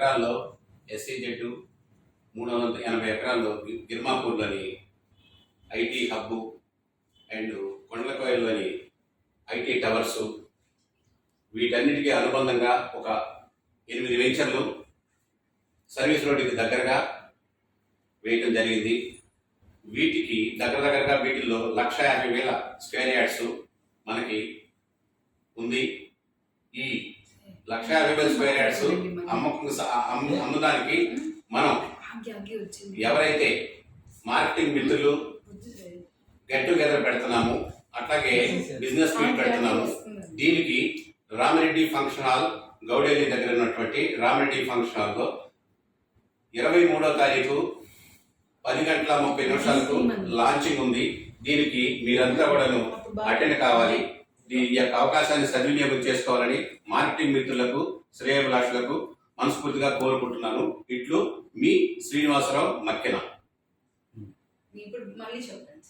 ఎకరాల్లో SEZ 380 ఎకరాల్లో గిర్మాపూర్లోని ఐటీ హబ్బు అండ్ కొండలకోయల్లోని ఐటీ టవర్సు వీటన్నిటికీ అనుబంధంగా ఒక 8 వెంచర్లు సర్వీస్ రోడ్డుకి దగ్గరగా వేయటం జరిగింది. వీటికి దగ్గరగా వీటిల్లో 1,50,000 స్క్వేర్ యార్డ్స్ మనకి ఉంది. ఈ 1,50,000 స్క్వేర్ యార్డ్స్ అమ్మడానికి మనం ఎవరైతే మార్కెటింగ్ మిత్రులు గెట్ టుగెదర్ పెడుతున్నాము, అట్లాగే బిజినెస్ మీట్ పెడుతున్నాము. దీనికి రామిరెడ్డి ఫంక్షన్ హాల్, గౌడేలి దగ్గర ఉన్నటువంటి రామిరెడ్డి ఫంక్షన్ హాల్లో 23వ తారీఖు 10:30 లాంచింగ్ ఉంది. దీనికి మీరంతా కూడా అటెండ్ కావాలి. ఈ యొక్క అవకాశాన్ని సద్వినియోగం చేసుకోవాలని మార్కెటింగ్ మిత్రులకు, శ్రేయోభిలాషులకు మనస్ఫూర్తిగా కోరుకుంటున్నాను. ఇట్లు మీ శ్రీనివాసరావు మక్కెన. ఇప్పుడు మళ్ళీ చెప్పండి.